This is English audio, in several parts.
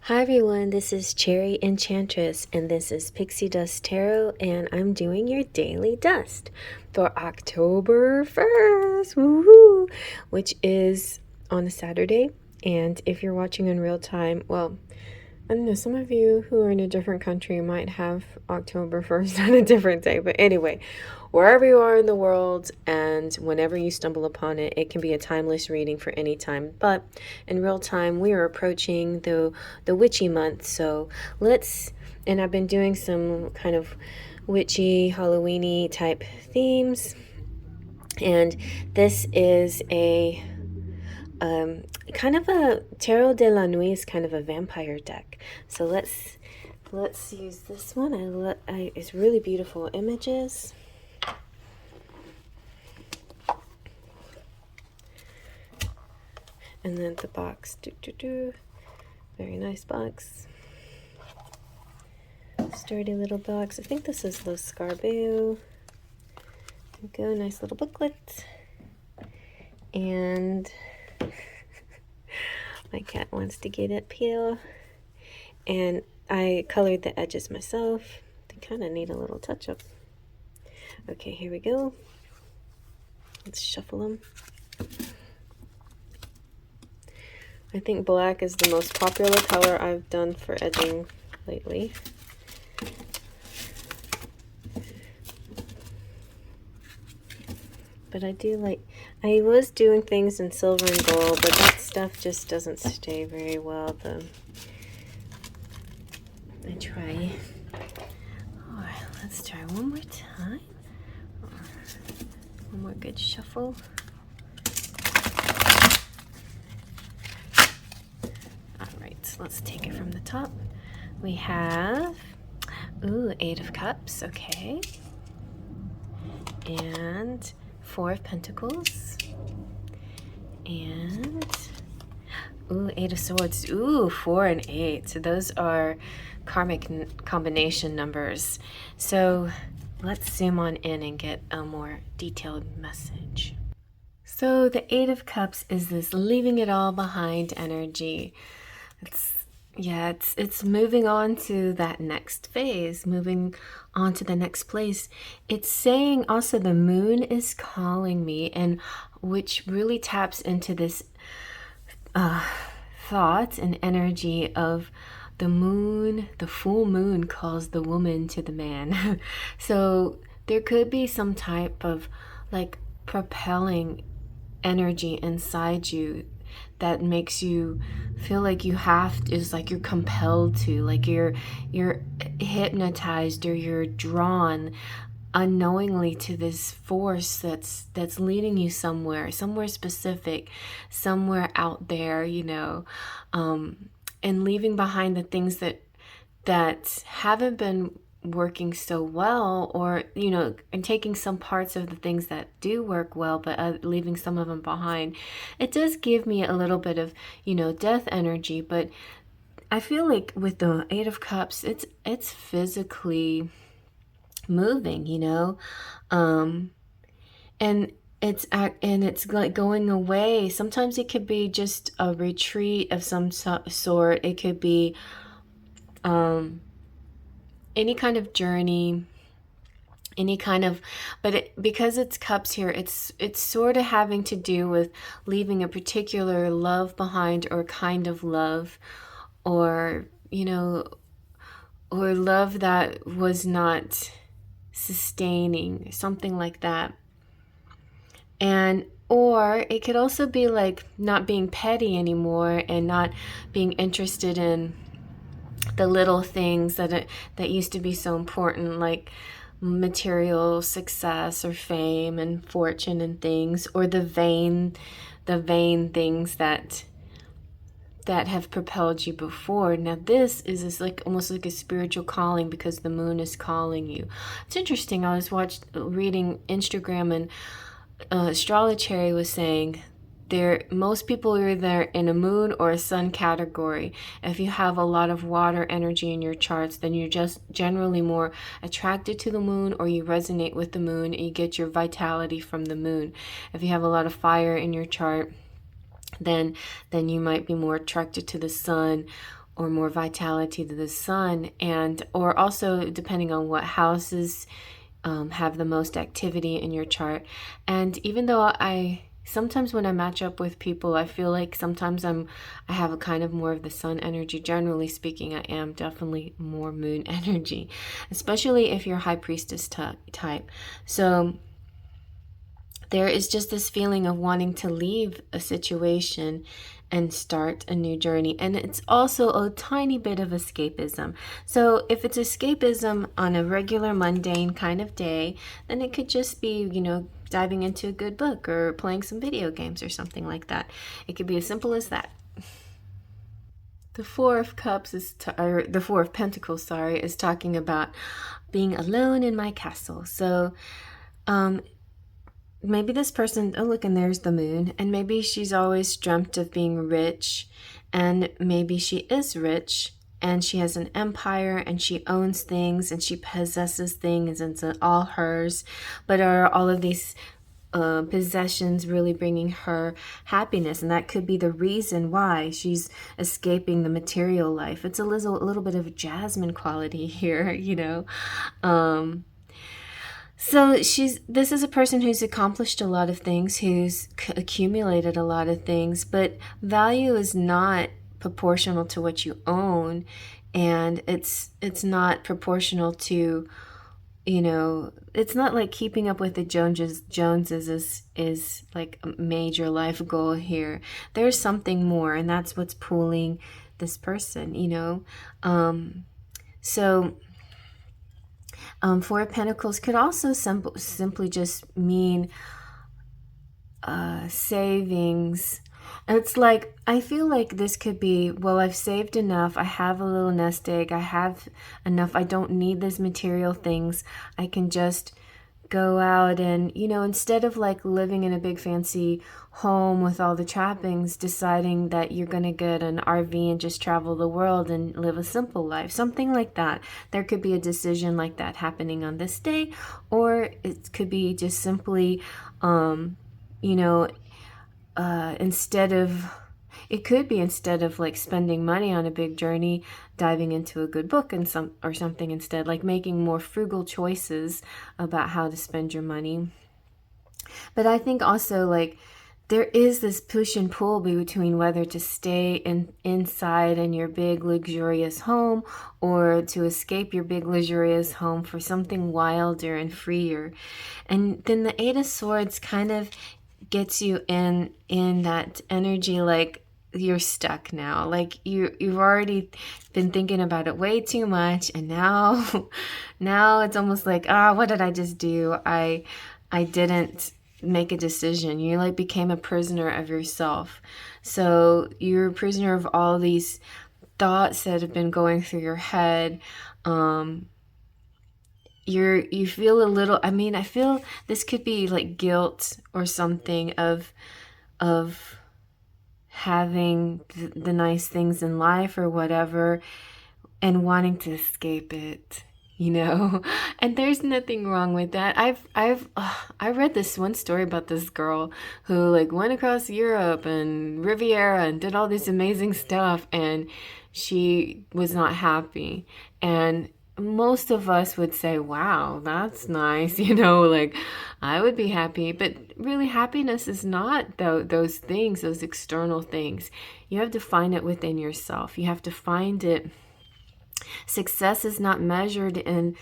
Hi everyone, this is Cherry Enchantress and this is Pixie Dust Tarot and I'm doing your daily dust for October 1st, woohoo, which is on a Saturday. And if you're watching in real time, well, I don't know, some of you who are in a different country might have October 1st on a different day. But anyway, wherever you are in the world and whenever you stumble upon it, it can be a timeless reading for any time. But in real time, we are approaching the witchy month. So and I've been doing some kind of witchy, Halloweeny type themes. And this is a kind of a Tarot de la Nuit is kind of a vampire deck. So let's use this one. It's really beautiful images. And then the box, very nice box. Sturdy little box. I think this is Los Scarabeo. There we go, nice little booklet. And my cat wants to get up here. And I colored the edges myself. They kind of need a little touch up. Okay, here we go. Let's shuffle them. I think black is the most popular color I've done for edging lately. But I was doing things in silver and gold, but that stuff just doesn't stay very well. Let's try one more time. One more good shuffle. All right, so let's take it from the top. We have, Eight of Cups, okay. And Four of Pentacles. And, Eight of Swords. 4 and 8. So those are karmic combination numbers. So let's zoom on in and get a more detailed message. So the Eight of Cups is this leaving it all behind energy. It's moving on to that next phase, moving on to the next place. It's saying also the moon is calling me, and which really taps into this thought and energy of the moon. The full moon calls the woman to the man. So there could be some type of like propelling energy inside you that makes you feel like you have to, is like you're compelled to, like you're hypnotized or you're drawn unknowingly to this force that's leading you somewhere specific, somewhere out there, and leaving behind the things that haven't been working so well, or and taking some parts of the things that do work well, but leaving some of them behind. It does give me a little bit of death energy, but I feel like with the Eight of Cups, it's physically moving, and it's like going away. Sometimes it could be just a retreat of some sort. It could be any kind of journey, because it's cups here, it's sort of having to do with leaving a particular love behind, or kind of love, or or love that was not sustaining, something like that. Or it could also be like not being petty anymore and not being interested in the little things that used to be so important, like material success or fame and fortune and things, or the vain things that have propelled you before. Now this is like almost like a spiritual calling, because the moon is calling you. It's interesting. I was reading Instagram, and Astrology was saying most people are either in a moon or a sun category. If you have a lot of water energy in your charts, then you're just generally more attracted to the moon, or you resonate with the moon and you get your vitality from the moon. If you have a lot of fire in your chart, then you might be more attracted to the sun, or more vitality to the sun, and or also depending on what houses have the most activity in your chart. And even though I sometimes when I match up with people, I feel like sometimes I have a kind of more of the sun energy. Generally speaking, I am definitely more moon energy, especially if you're high priestess type. So there is just this feeling of wanting to leave a situation and start a new journey. And it's also a tiny bit of escapism. So if it's escapism on a regular mundane kind of day, then it could just be, diving into a good book or playing some video games or something like that. It could be as simple as that. The Four of Cups or the Four of Pentacles, sorry, is talking about being alone in my castle. So, maybe this person, oh look, and there's the moon, and maybe she's always dreamt of being rich, and maybe she is rich, and she has an empire, and she owns things, and she possesses things, and it's all hers. But are all of these possessions really bringing her happiness? And that could be the reason why she's escaping the material life. It's a little bit of a Jasmine quality here, So this is a person who's accomplished a lot of things, who's accumulated a lot of things, but value is not proportional to what you own, and it's not proportional to, it's not like keeping up with the Joneses is like a major life goal here. There's something more, and that's what's pulling this person, So Four of Pentacles could also simply just mean savings. And it's like, I feel like this could be, well, I've saved enough. I have a little nest egg. I have enough. I don't need these material things. I can just go out and, instead of like living in a big fancy home with all the trappings, deciding that you're going to get an RV and just travel the world and live a simple life, something like that. There could be a decision like that happening on this day, or it could be just simply, instead of like spending money on a big journey, diving into a good book and something instead, like making more frugal choices about how to spend your money. But I think also like there is this push and pull between whether to stay inside in your big luxurious home or to escape your big luxurious home for something wilder and freer. And then the Eight of Swords kind of gets you in that energy, like you're stuck now, like you've already been thinking about it way too much, and now it's almost like, what did I just do? I didn't make a decision. You like became a prisoner of yourself. So you're a prisoner of all these thoughts that have been going through your head. You feel a little, I feel this could be like guilt or something of having the nice things in life or whatever, and wanting to escape it, and there's nothing wrong with that. I read this one story about this girl who like went across Europe and Riviera and did all this amazing stuff, and she was not happy. And most of us would say, wow, that's nice, like I would be happy. But really, happiness is not those things, those external things. You have to find it within yourself. You have to find it. Success is not measured in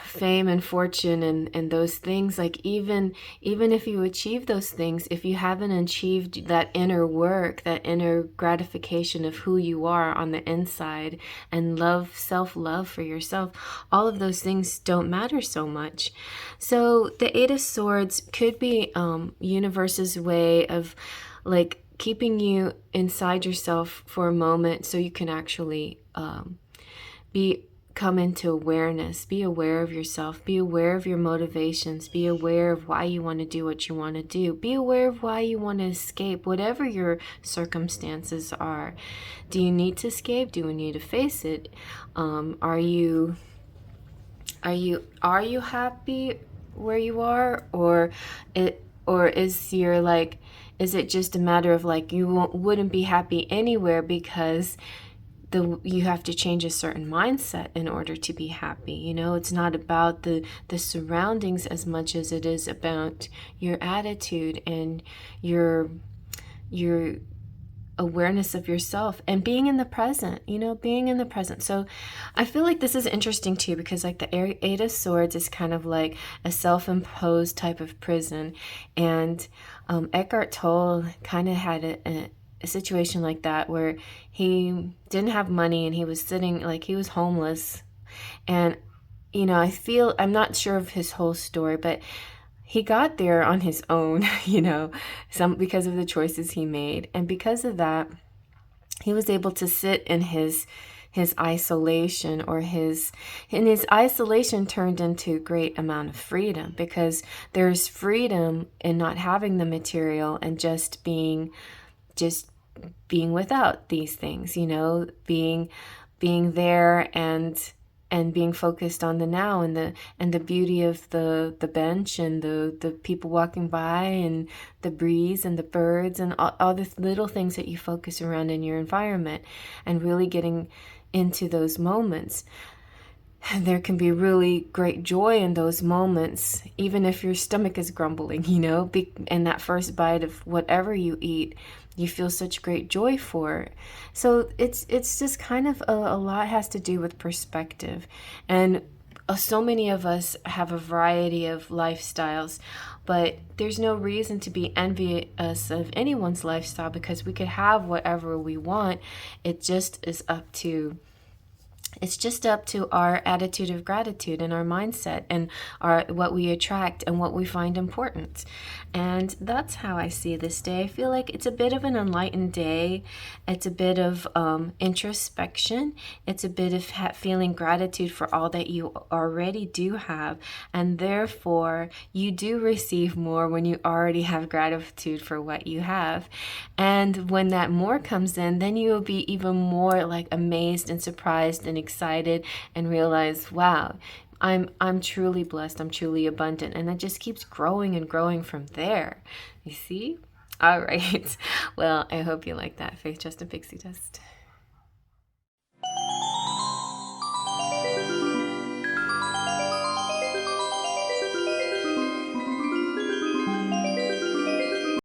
fame and fortune and those things. Like even if you achieve those things, if you haven't achieved that inner work, that inner gratification of who you are on the inside, and self-love for yourself, all of those things don't matter so much. So the Eight of Swords could be universe's way of like keeping you inside yourself for a moment, so you can actually come into awareness, be aware of yourself, be aware of your motivations, be aware of why you want to do what you want to do, be aware of why you want to escape, whatever your circumstances are. Do you need to escape? Do you need to face it? Are you happy where you are, or is is it just a matter of like you wouldn't be happy anywhere because you have to change a certain mindset in order to be happy. You know, it's not about the surroundings as much as it is about your attitude and your awareness of yourself and being in the present, you know, being in the present. So I feel like this is interesting too, because like the Eight of Swords is kind of like a self-imposed type of prison. And Eckhart Tolle kind of had a situation like that where he didn't have money and he was sitting, like he was homeless. And, you know, I'm not sure of his whole story, but he got there on his own, you know, because of the choices he made. And because of that, he was able to sit in his isolation, or his isolation turned into a great amount of freedom, because there's freedom in not having the material and just being without these things, you know, being there and being focused on the now, and the beauty of the bench, and the people walking by, and the breeze and the birds, and all the little things that you focus around in your environment, and really getting into those moments. There can be really great joy in those moments, even if your stomach is grumbling, you know, and that first bite of whatever you eat, you feel such great joy for it. So it's just kind of a lot has to do with perspective. And so many of us have a variety of lifestyles, but there's no reason to be envious of anyone's lifestyle, because we could have whatever we want. It just is up to our attitude of gratitude and our mindset, and what we attract and what we find important. And that's how I see this day. I feel like it's a bit of an enlightened day. It's a bit of introspection. It's a bit of feeling gratitude for all that you already do have, and therefore you do receive more when you already have gratitude for what you have. And when that more comes in, then you will be even more like amazed and surprised and excited, and realize, wow, I'm truly blessed, I'm truly abundant, and it just keeps growing and growing from there. You see? All right. Well, I hope you like that. Faith, Trust, and Pixie Dust.